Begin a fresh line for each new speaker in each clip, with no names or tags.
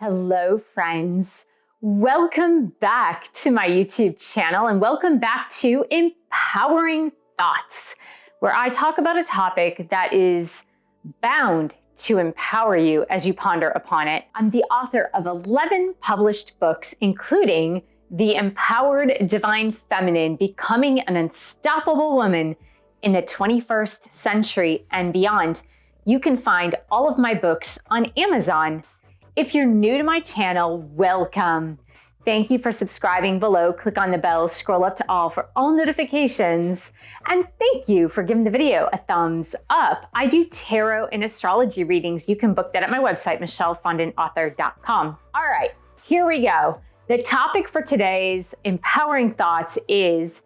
Hello, friends. Welcome back to my YouTube channel and welcome back to Empowering Thoughts, where I talk about a topic that is bound to empower you as you ponder upon it. I'm the author of 11 published books, including The Empowered Divine Feminine, Becoming an Unstoppable Woman in the 21st Century and Beyond. You can find all of my books on Amazon. If you're new to my channel, welcome. Thank you for subscribing below. Click on the bell, scroll up to all for all notifications. And thank you for giving the video a thumbs up. I do tarot and astrology readings. You can book that at my website, michellefondinauthor.com. All right, here we go. The topic for today's Empowering Thoughts is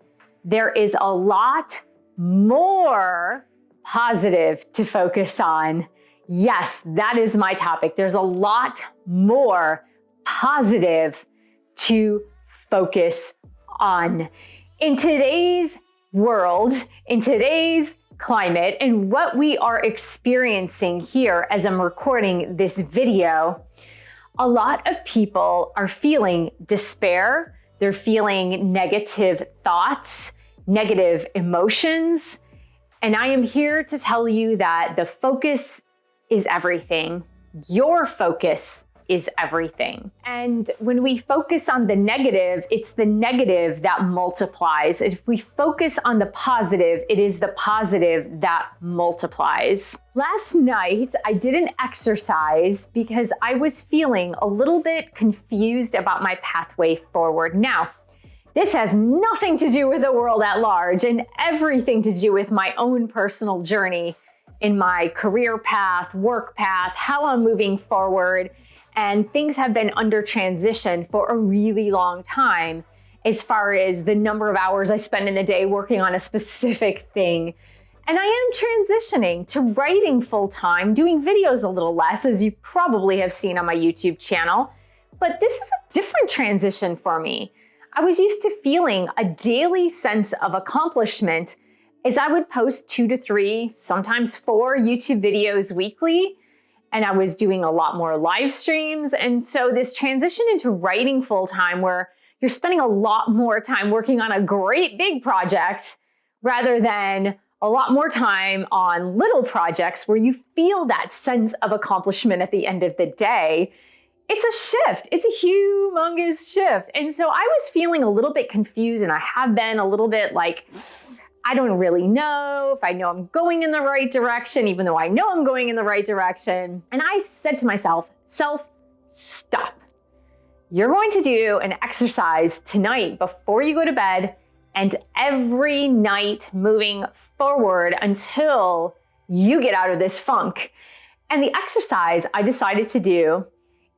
there is a lot more positive to focus on. Yes, that is my topic. There's a lot more positive to focus on. In today's world, in today's climate, and what we are experiencing here as I'm recording this video, a lot of people are feeling despair. They're feeling negative thoughts, negative emotions. And I am here to tell you that the focus is everything. Your focus is everything. And when we focus on the negative, it's the negative that multiplies. If we focus on the positive, it is the positive that multiplies. Last night, I did an exercise because I was feeling a little bit confused about my pathway forward. Now, this has nothing to do with the world at large and everything to do with my own personal journey in my career path, work path, how I'm moving forward. And things have been under transition for a really long time as far as the number of hours I spend in the day working on a specific thing. And I am transitioning to writing full time, doing videos a little less, as you probably have seen on my YouTube channel. But this is a different transition for me. I was used to feeling a daily sense of accomplishment as I would post 2 to 3, sometimes 4 YouTube videos weekly. And I was doing a lot more live streams. And so this transition into writing full time, where you're spending a lot more time working on a great big project rather than a lot more time on little projects where you feel that sense of accomplishment at the end of the day. It's a shift. It's a humongous shift. And so I was feeling a little bit confused, and I have been a little bit like, I don't really know if I know I'm going in the right direction, even though I know I'm going in the right direction. And I said to myself, stop. You're going to do an exercise tonight before you go to bed and every night moving forward until you get out of this funk. And the exercise I decided to do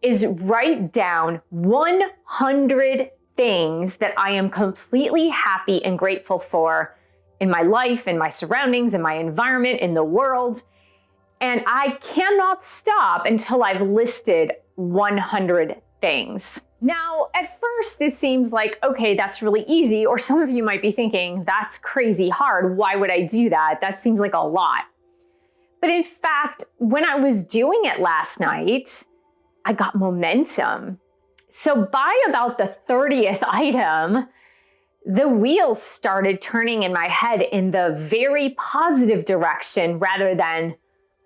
is write down 100 things that I am completely happy and grateful for in my life, in my surroundings, in my environment, in the world. And I cannot stop until I've listed 100 things. Now, at first it seems like, okay, that's really easy. Or some of you might be thinking, that's crazy hard. Why would I do that? That seems like a lot. But in fact, when I was doing it last night, I got momentum. So by about the 30th item, the wheels started turning in my head in the very positive direction rather than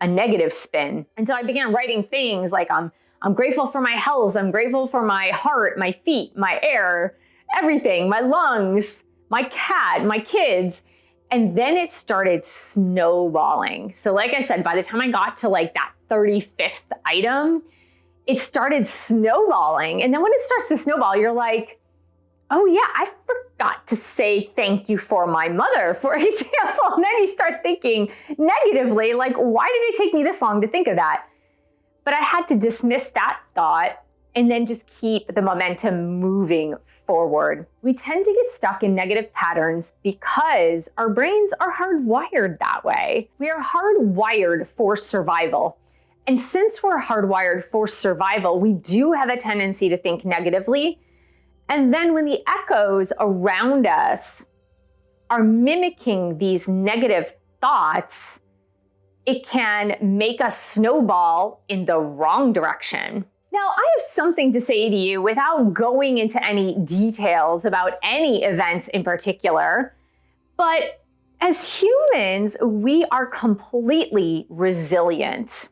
a negative spin. And so I began writing things like, I'm grateful for my health. I'm grateful for my heart, my feet, my air, everything, my lungs, my cat, my kids. And then it started snowballing. So like I said, by the time I got to like that 35th item, it started snowballing. And then when it starts to snowball, you're like, oh yeah, I forgot to say thank you for my mother, for example. And then you start thinking negatively, like, why did it take me this long to think of that? But I had to dismiss that thought and then just keep the momentum moving forward. We tend to get stuck in negative patterns because our brains are hardwired that way. We are hardwired for survival. And since we're hardwired for survival, we do have a tendency to think negatively. And then when the echoes around us are mimicking these negative thoughts, it can make us snowball in the wrong direction. Now, I have something to say to you without going into any details about any events in particular, but as humans, we are completely resilient.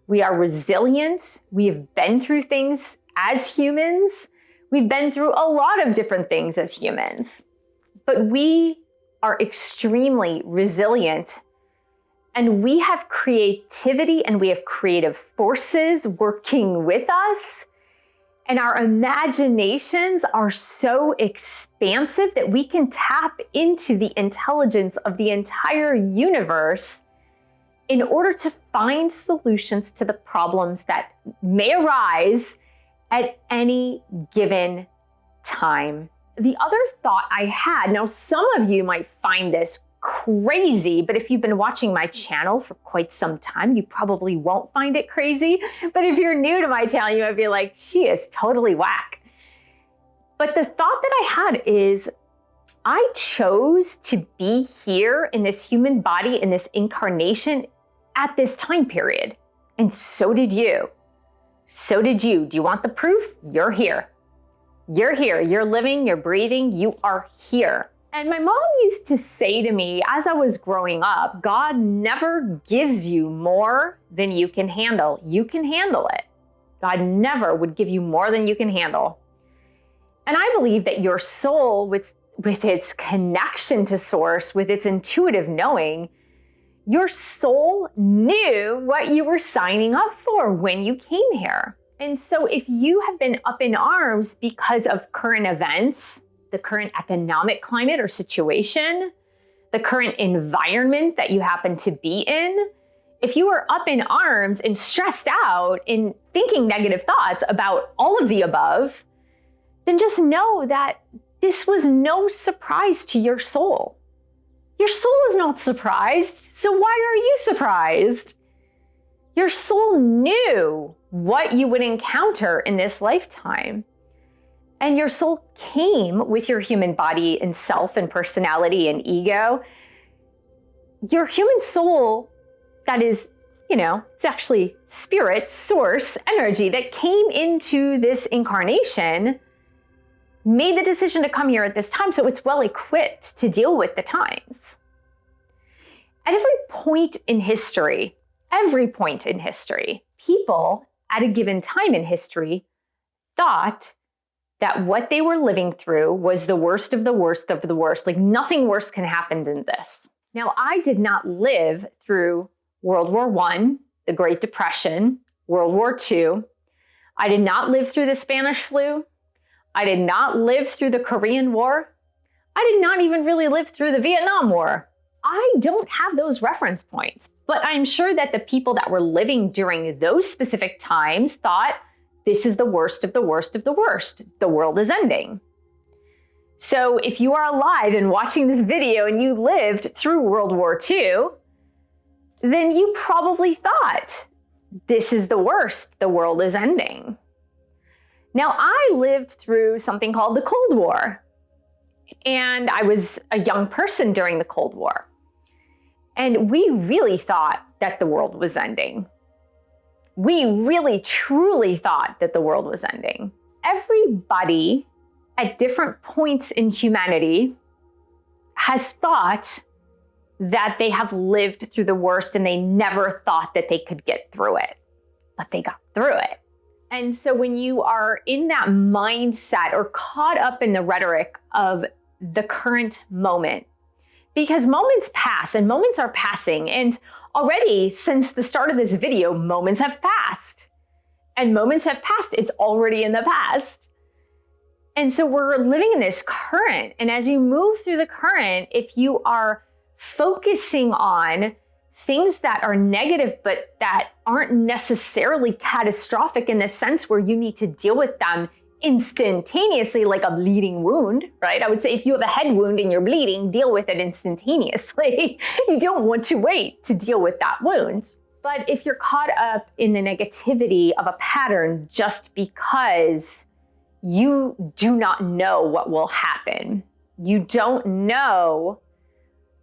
We are resilient. We have been through things as humans. We've been through a lot of different things as humans, but we are extremely resilient. And we have creativity and we have creative forces working with us. And our imaginations are so expansive that we can tap into the intelligence of the entire universe in order to find solutions to the problems that may arise at any given time. The other thought I had, now some of you might find this crazy, but if you've been watching my channel for quite some time, you probably won't find it crazy. But if you're new to my channel, you might be like, she is totally whack. But the thought that I had is, I chose to be here in this human body, in this incarnation at this time period. And so did you. So did you. Do you want the proof? You're here. You're here. You're living, you're breathing, you are here. And my mom used to say to me as I was growing up, God never gives you more than you can handle. You can handle it. God never would give you more than you can handle. And I believe that your soul, with its connection to source, with its intuitive knowing, your soul knew what you were signing up for when you came here. And so if you have been up in arms because of current events, the current economic climate or situation, the current environment that you happen to be in, if you are up in arms and stressed out and thinking negative thoughts about all of the above, then just know that this was no surprise to your soul. Your soul is not surprised, so why are you surprised? Your soul knew what you would encounter in this lifetime. And your soul came with your human body and self and personality and ego. Your human soul, that is, it's actually spirit, source, energy that came into this incarnation, made the decision to come here at this time, so it's well equipped to deal with the times. At every point in history, people at a given time in history thought that what they were living through was the worst of the worst of the worst. Like nothing worse can happen than this. Now, I did not live through World War I, the Great Depression, World War II. I did not live through the Spanish flu. I did not live through the Korean War. I did not even really live through the Vietnam War. I don't have those reference points, but I'm sure that the people that were living during those specific times thought, this is the worst of the worst of the worst. The world is ending. So if you are alive and watching this video and you lived through World War II, then you probably thought, this is the worst. The world is ending. Now, I lived through something called the Cold War, and I was a young person during the Cold War. And we really thought that the world was ending. We really, truly thought that the world was ending. Everybody at different points in humanity has thought that they have lived through the worst and they never thought that they could get through it, but they got through it. And so when you are in that mindset or caught up in the rhetoric of the current moment, because moments pass and moments are passing, and already since the start of this video, moments have passed. And moments have passed, it's already in the past. And so we're living in this current, and as you move through the current, if you are focusing on things that are negative, but that aren't necessarily catastrophic in the sense where you need to deal with them instantaneously, like a bleeding wound, right? I would say if you have a head wound and you're bleeding, deal with it instantaneously. You don't want to wait to deal with that wound. But if you're caught up in the negativity of a pattern just because you do not know what will happen, you don't know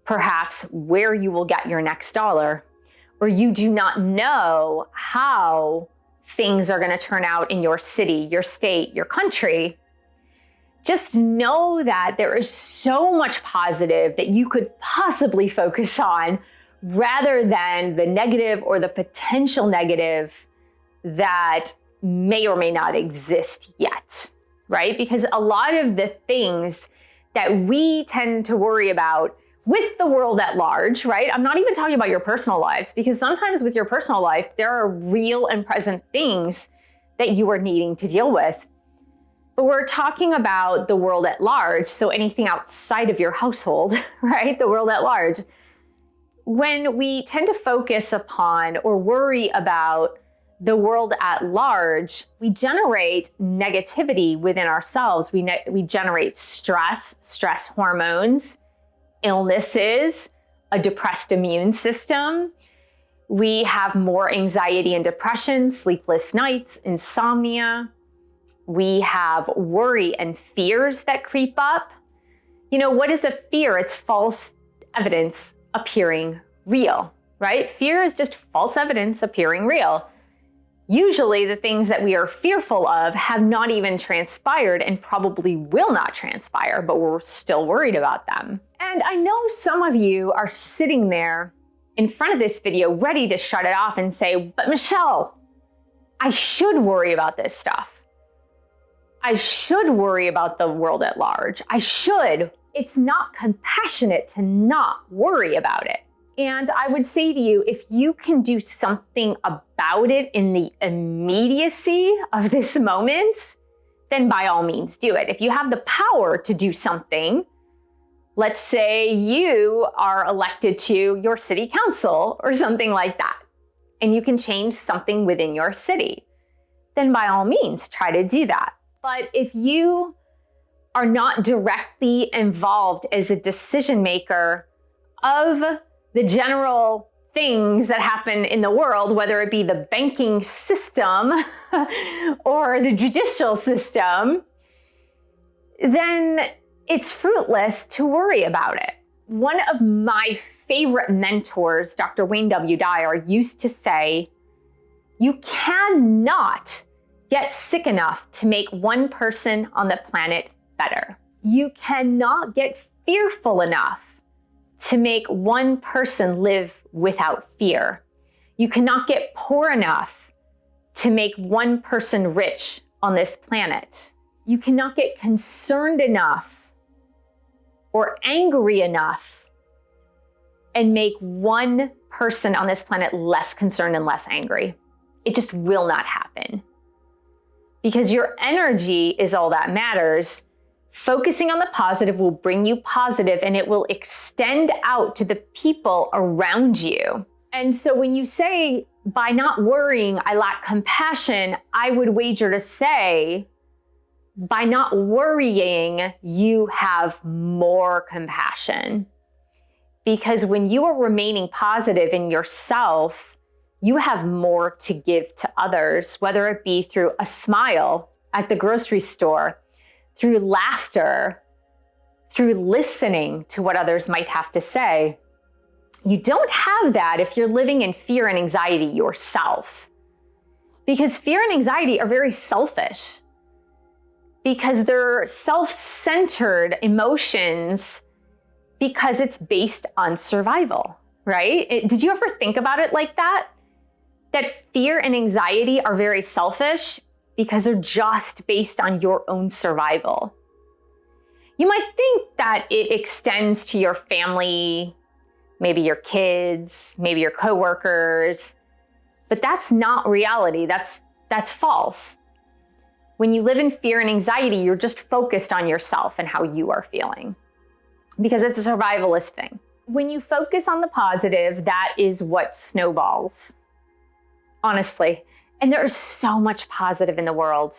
perhaps where you will get your next dollar, or you do not know how things are going to turn out in your city, your state, your country, just know that there is so much positive that you could possibly focus on rather than the negative or the potential negative that may or may not exist yet, right? Because a lot of the things that we tend to worry about with the world at large, right? I'm not even talking about your personal lives, because sometimes with your personal life, there are real and present things that you are needing to deal with. But we're talking about the world at large, so anything outside of your household, right? The world at large. When we tend to focus upon or worry about the world at large, we generate negativity within ourselves. We generate stress hormones, illnesses, a depressed immune system. We have more anxiety and depression, sleepless nights, insomnia. We have worry and fears that creep up. You know, what is a fear? It's false evidence appearing real, right? Fear is just false evidence appearing real. Usually the things that we are fearful of have not even transpired and probably will not transpire, but we're still worried about them. And I know some of you are sitting there in front of this video ready to shut it off and say, but Michelle, I should worry about this stuff. I should worry about the world at large. I should. It's not compassionate to not worry about it. And I would say to you, if you can do something about it in the immediacy of this moment, then by all means do it. If you have the power to do something, let's say you are elected to your city council or something like that, and you can change something within your city, then by all means try to do that. But if you are not directly involved as a decision maker of the general things that happen in the world, whether it be the banking system or the judicial system, then it's fruitless to worry about it. One of my favorite mentors, Dr. Wayne W. Dyer, used to say, you cannot get sick enough to make one person on the planet better. You cannot get fearful enough to make one person live without fear. You cannot get poor enough to make one person rich on this planet. You cannot get concerned enough or angry enough and make one person on this planet less concerned and less angry. It just will not happen. Because your energy is all that matters. Focusing on the positive will bring you positive, and it will extend out to the people around you. And so when you say, by not worrying, I lack compassion, I would wager to say, by not worrying, you have more compassion. Because when you are remaining positive in yourself, you have more to give to others, whether it be through a smile at the grocery store, through laughter, through listening to what others might have to say. You don't have that if you're living in fear and anxiety yourself. Because fear and anxiety are very selfish. Because they're self-centered emotions, because it's based on survival, right? Did you ever think about it like that? That fear and anxiety are very selfish because they're just based on your own survival. You might think that it extends to your family, maybe your kids, maybe your coworkers, but that's not reality. That's false. When you live in fear and anxiety, you're just focused on yourself and how you are feeling because it's a survivalist thing. When you focus on the positive, that is what snowballs, honestly. And there is so much positive in the world.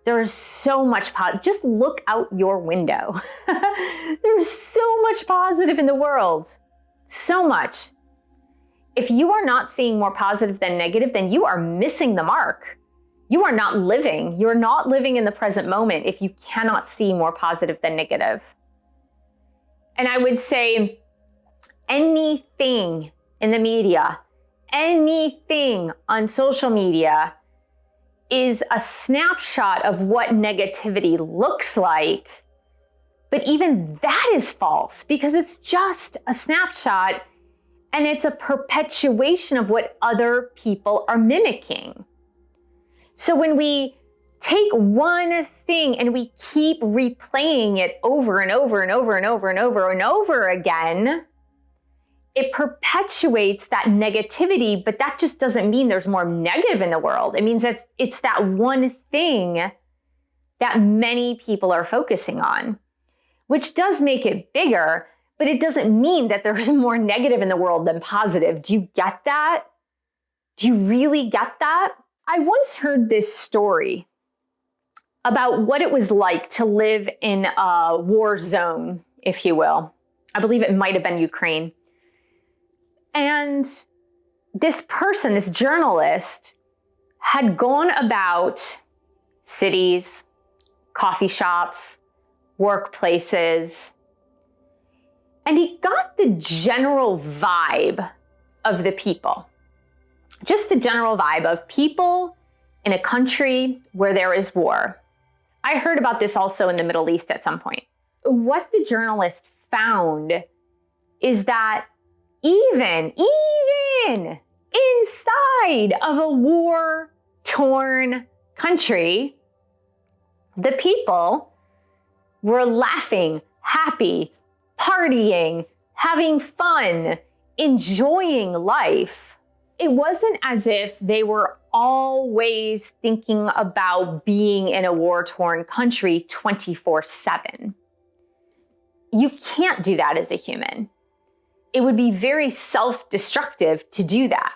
There is so much positive. Just look out your window. There's so much positive in the world. So much. If you are not seeing more positive than negative, then you are missing the mark. You are not living. You're not living in the present moment if you cannot see more positive than negative. And I would say anything in the media, anything on social media is a snapshot of what negativity looks like. But even that is false because it's just a snapshot and it's a perpetuation of what other people are mimicking. So when we take one thing and we keep replaying it over and over and over and over and over and over again, it perpetuates that negativity, but that just doesn't mean there's more negative in the world. It means that it's that one thing that many people are focusing on, which does make it bigger, but it doesn't mean that there's more negative in the world than positive. Do you get that? Do you really get that? I once heard this story about what it was like to live in a war zone, if you will. I believe it might have been Ukraine. And this person, this journalist, had gone about cities, coffee shops, workplaces, and he got the general vibe of the people. Just the general vibe of people in a country where there is war. I heard about this also in the Middle East at some point. What the journalist found is that even inside of a war-torn country, the people were laughing, happy, partying, having fun, enjoying life. It wasn't as if they were always thinking about being in a war-torn country 24/7. You can't do that as a human. It would be very self-destructive to do that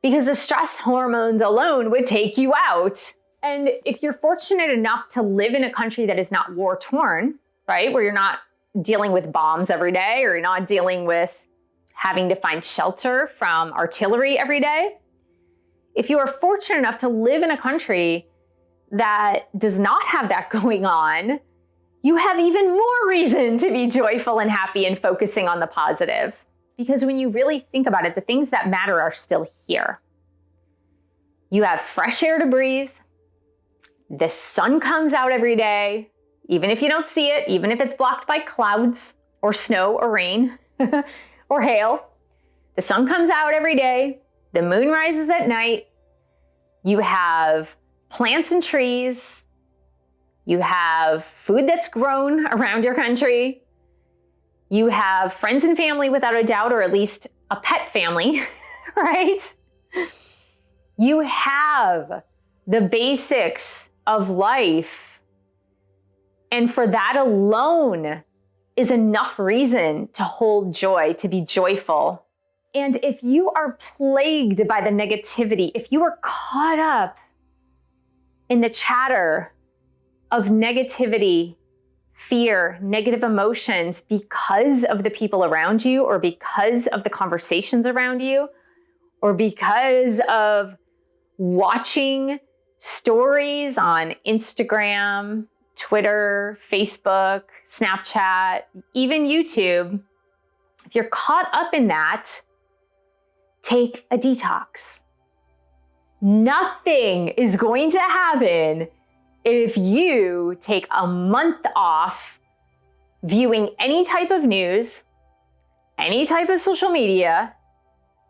because the stress hormones alone would take you out. And if you're fortunate enough to live in a country that is not war-torn, right, where you're not dealing with bombs every day or you're not dealing with having to find shelter from artillery every day. If you are fortunate enough to live in a country that does not have that going on, you have even more reason to be joyful and happy and focusing on the positive. Because when you really think about it, the things that matter are still here. You have fresh air to breathe. The sun comes out every day, even if you don't see it, even if it's blocked by clouds or snow or rain. Or hail. The sun comes out every day. The moon rises at night. You have plants and trees. You have food that's grown around your country. You have friends and family without a doubt, or at least a pet family, right? You have the basics of life. And for that alone is enough reason to hold joy, to be joyful. And if you are plagued by the negativity, if you are caught up in the chatter of negativity, fear, negative emotions because of the people around you, or because of the conversations around you, or because of watching stories on Instagram, Twitter, Facebook, Snapchat, even YouTube, if you're caught up in that, take a detox. Nothing is going to happen if you take a month off viewing any type of news, any type of social media.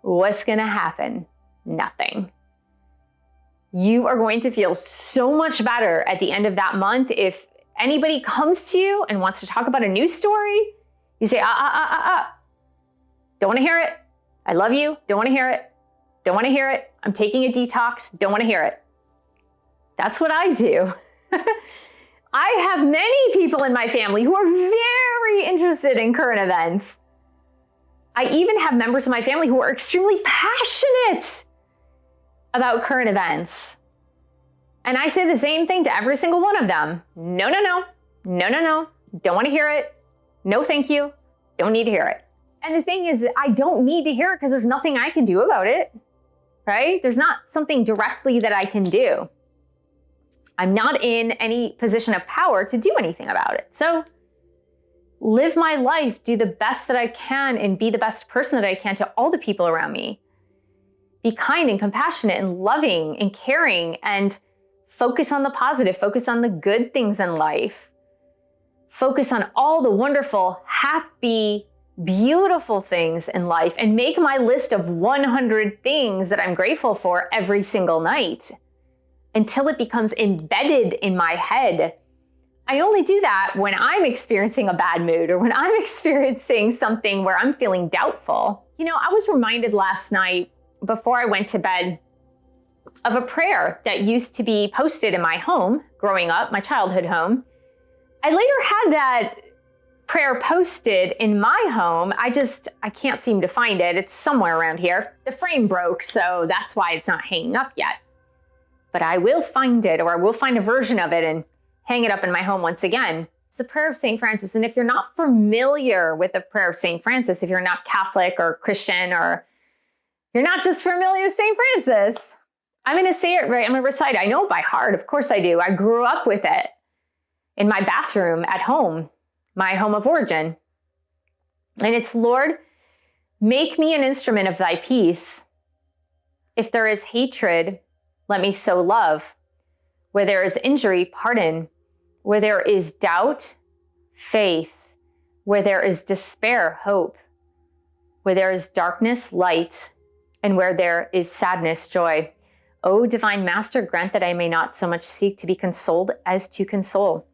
What's going to happen? Nothing. You are going to feel so much better at the end of that month. If anybody comes to you and wants to talk about a news story, you say, don't want to hear it. I love you. Don't want to hear it. Don't want to hear it. I'm taking a detox. Don't want to hear it. That's what I do. I have many people in my family who are very interested in current events. I even have members of my family who are extremely passionate about current events. And I say the same thing to every single one of them. No. Don't want to hear it. No, thank you. Don't need to hear it. And the thing is, I don't need to hear it because there's nothing I can do about it, right? There's not something directly that I can do. I'm not in any position of power to do anything about it. So live my life, do the best that I can, and be the best person that I can to all the people around me. Be kind and compassionate and loving and caring, and Focus on the positive, focus on the good things in life. Focus on all the wonderful, happy, beautiful things in life, and make my list of 100 things that I'm grateful for every single night until it becomes embedded in my head. I only do that when I'm experiencing a bad mood or when I'm experiencing something where I'm feeling doubtful. You know, I was reminded last night before I went to bed of a prayer that used to be posted in my home growing up, my childhood home. I later had that prayer posted in my home. I can't seem to find it. It's somewhere around here. The frame broke, so that's why it's not hanging up yet. But I will find it, or I will find a version of it and hang it up in my home once again. It's the prayer of St. Francis. And if you're not familiar with the prayer of St. Francis, if you're not Catholic or Christian, or you're not just familiar with St. Francis, I'm going to say it right. I'm going to recite it. I know it by heart. Of course I do. I grew up with it in my bathroom at home, my home of origin. And it's, Lord, make me an instrument of thy peace. If there is hatred, let me sow love. Where there is injury, pardon. Where there is doubt, faith. Where there is despair, hope. Where there is darkness, light. And where there is sadness, joy. O divine Master, grant that I may not so much seek to be consoled as to console,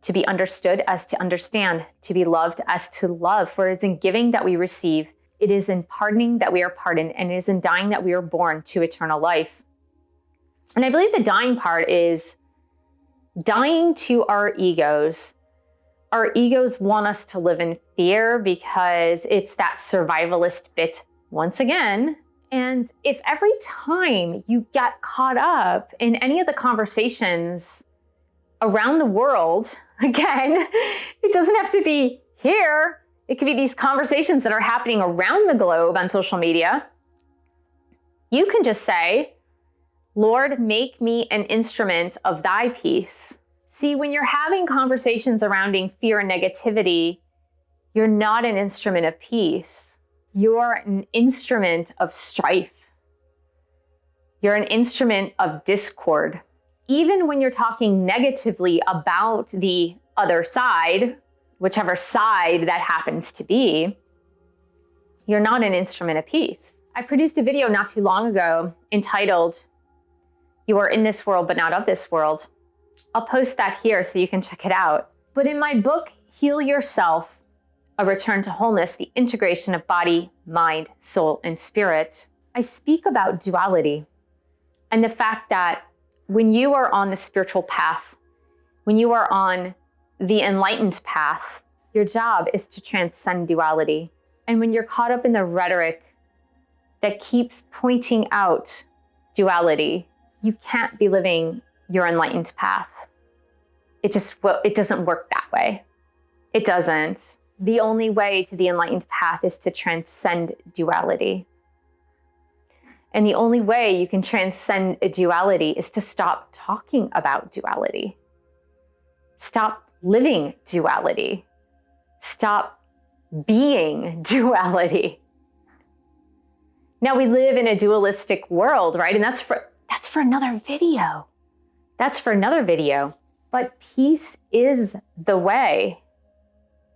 to be understood as to understand, to be loved as to love. For it is in giving that we receive. It is in pardoning that we are pardoned, and it is in dying that we are born to eternal life. And I believe the dying part is dying to our egos. Our egos want us to live in fear because it's that survivalist bit once again. And if every time you get caught up in any of the conversations around the world, again, it doesn't have to be here. It could be these conversations that are happening around the globe on social media. You can just say, Lord, make me an instrument of thy peace. See, when you're having conversations surrounding fear and negativity, you're not an instrument of peace. You're an instrument of strife. You're an instrument of discord. Even when you're talking negatively about the other side, whichever side that happens to be, you're not an instrument of peace. I produced a video not too long ago entitled, You Are in This World, But Not of This World. I'll post that here so you can check it out. But in my book, Heal Yourself, A Return to Wholeness, the Integration of Body, Mind, Soul, and Spirit, I speak about duality and the fact that when you are on the spiritual path, when you are on the enlightened path, your job is to transcend duality. And when you're caught up in the rhetoric that keeps pointing out duality, you can't be living your enlightened path. It doesn't work that way. It doesn't. The only way to the enlightened path is to transcend duality. And the only way you can transcend a duality is to stop talking about duality. Stop living duality. Stop being duality. Now we live in a dualistic world, right? And that's for another video. That's for another video. But peace is the way.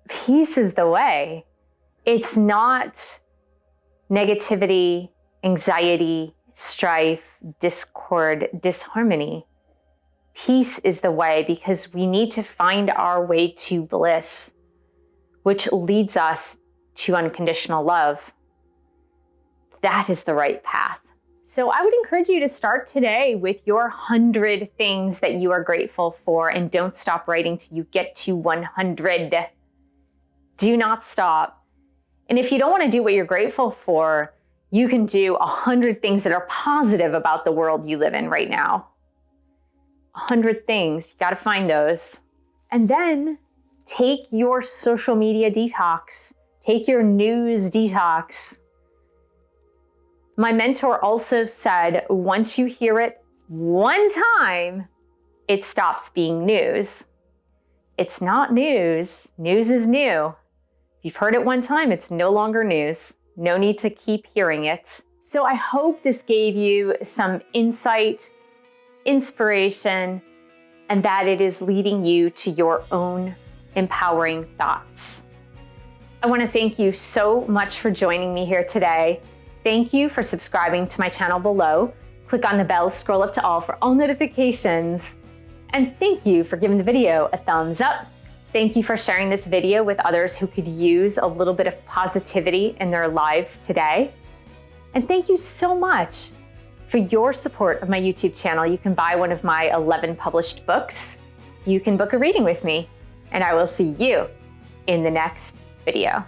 Peace is the way. It's not negativity, anxiety, strife, discord, disharmony. Peace is the way because we need to find our way to bliss, which leads us to unconditional love. That is the right path. So I would encourage you to start today with your 100 things that you are grateful for, and don't stop writing till you get to 100. Do not stop. And if you don't want to do what you're grateful for, you can do 100 things that are positive about the world you live in right now. 100 things, you got to find those. And then take your social media detox. Take your news detox. My mentor also said, once you hear it one time, it stops being news. It's not news. News is new. If you've heard it one time, it's no longer news. No need to keep hearing it. So I hope this gave you some insight inspiration, and that it is leading you to your own empowering thoughts. I want to thank you so much for joining me here today. Thank you for subscribing to my channel below. Click on the bell, scroll up to all for all notifications. And thank you for giving the video a thumbs up. Thank you for sharing this video with others who could use a little bit of positivity in their lives today. And thank you so much for your support of my YouTube channel. You can buy one of my 11 published books. You can book a reading with me, and I will see you in the next video.